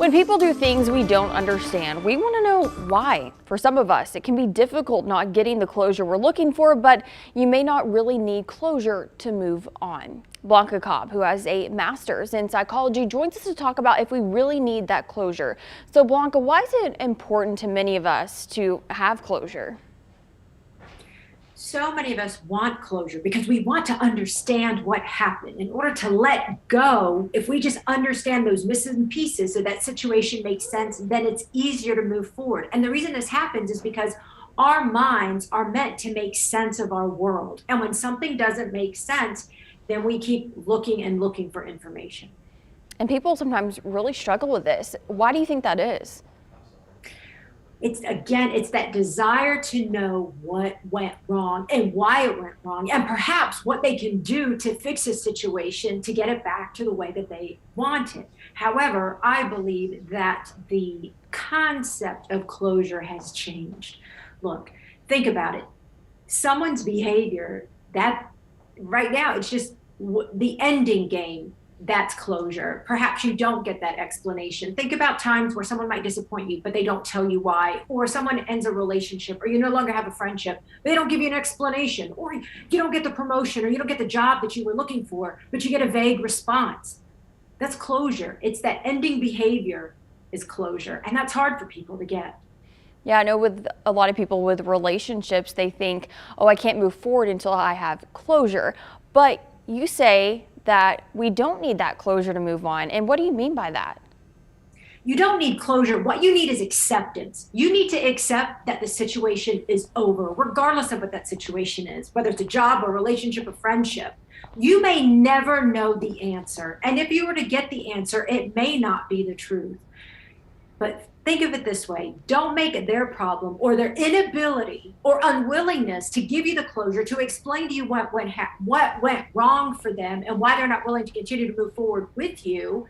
When people do things we don't understand, we want to know why. For some of us, it can be difficult not getting the closure we're looking for, but you may not really need closure to move on. Blanca Cobb, who has a master's in psychology, joins us to talk about if we really need that closure. So Blanca, why is it important to many of us to have closure? So many of us want closure because we want to understand what happened. In order to let go, if we just understand those missing pieces so that situation makes sense, then it's easier to move forward. And the reason this happens is because our minds are meant to make sense of our world. And when something doesn't make sense, then we keep looking and looking for information. And people sometimes really struggle with this. Why do you think that is? It's that desire to know what went wrong and why it went wrong, and perhaps what they can do to fix a situation to get it back to the way that they want it. However, I believe that the concept of closure has changed. Look, think about it. Someone's behavior, that right now, it's just the ending game. That's closure. Perhaps you don't get that explanation. Think about times where someone might disappoint you, but they don't tell you why, or someone ends a relationship, or you no longer have a friendship. They don't give you an explanation, or you don't get the promotion, or you don't get the job that you were looking for, but you get a vague response. That's closure. It's that ending behavior is closure, and that's hard for people to get. Yeah, I know with a lot of people with relationships, they think, oh, I can't move forward until I have closure. But you say that we don't need that closure to move on. And what do you mean by that? You don't need closure. What you need is acceptance. You need to accept that the situation is over, regardless of what that situation is, whether it's a job or relationship or friendship. You may never know the answer. And if you were to get the answer, it may not be the truth. But think of it this way. Don't make it their problem or their inability or unwillingness to give you the closure to explain to you what went wrong for them and why they're not willing to continue to move forward with you.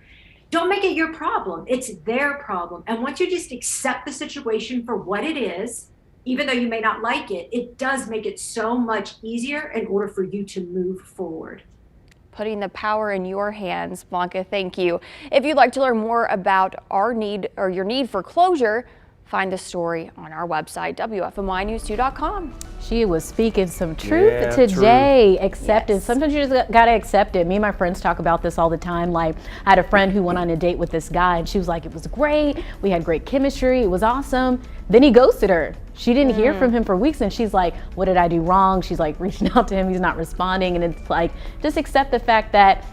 Don't make it your problem. It's their problem. And once you just accept the situation for what it is, even though you may not like it, it does make it so much easier in order for you to move forward. Putting the power in your hands. Blanca, thank you. If you'd like to learn more about our need or your need for closure, find the story on our website, WFMYnews2.com. She was speaking some truth today. True. Acceptance. Yes. Sometimes you just gotta accept it. Me and my friends talk about this all the time. Like, I had a friend who went on a date with this guy and she was like, it was great. We had great chemistry. It was awesome. Then he ghosted her. She didn't hear from him for weeks and she's like, what did I do wrong? She's like reaching out to him. He's not responding. And it's like, just accept the fact that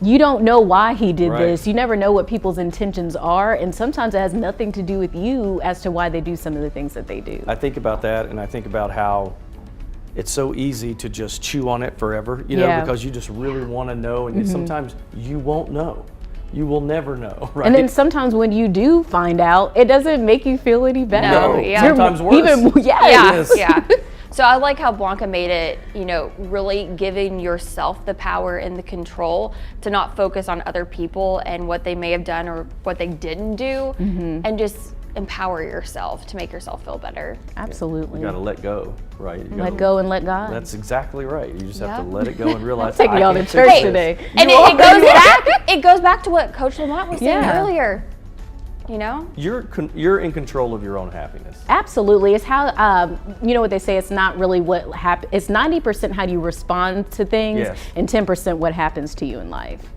you don't know why he did this. You never know what people's intentions are. And sometimes it has nothing to do with you as to why they do some of the things that they do. I think about that and I think about how it's so easy to just chew on it forever, you know, because you just really want to know. And sometimes you won't know. You will never know, right? And then sometimes when you do find out, it doesn't make you feel any better. No, sometimes worse. Yeah. So I like how Blanca made it, you know, really giving yourself the power and the control to not focus on other people and what they may have done or what they didn't do, and just empower yourself to make yourself feel better. Absolutely. You got to let go, right? Let go and let God. That's exactly right. You just have to let it go and realize. Taking y'all to church today. And it goes back to what Coach Lamont was saying earlier. You know, you're in control of your own happiness. Absolutely. It's how you know what they say. It's not really what happens. It's 90% how you respond to things, and 10% what happens to you in life.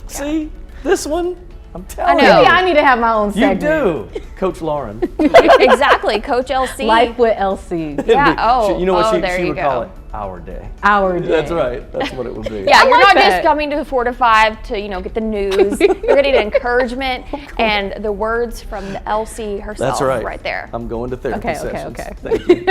See, this one, I'm telling you. Maybe I need to have my own segment. You do, Coach Lauren. Exactly, Coach LC. Life with LC. Yeah. Oh, you know what she would call it? Our day. Our day. That's right. That's what it would be. Yeah, you're not just coming to 4 to 5 to, you know, get the news. You're getting encouragement and the words from the LC herself. That's right. Right there. I'm going to therapy sessions. Okay. Thank you.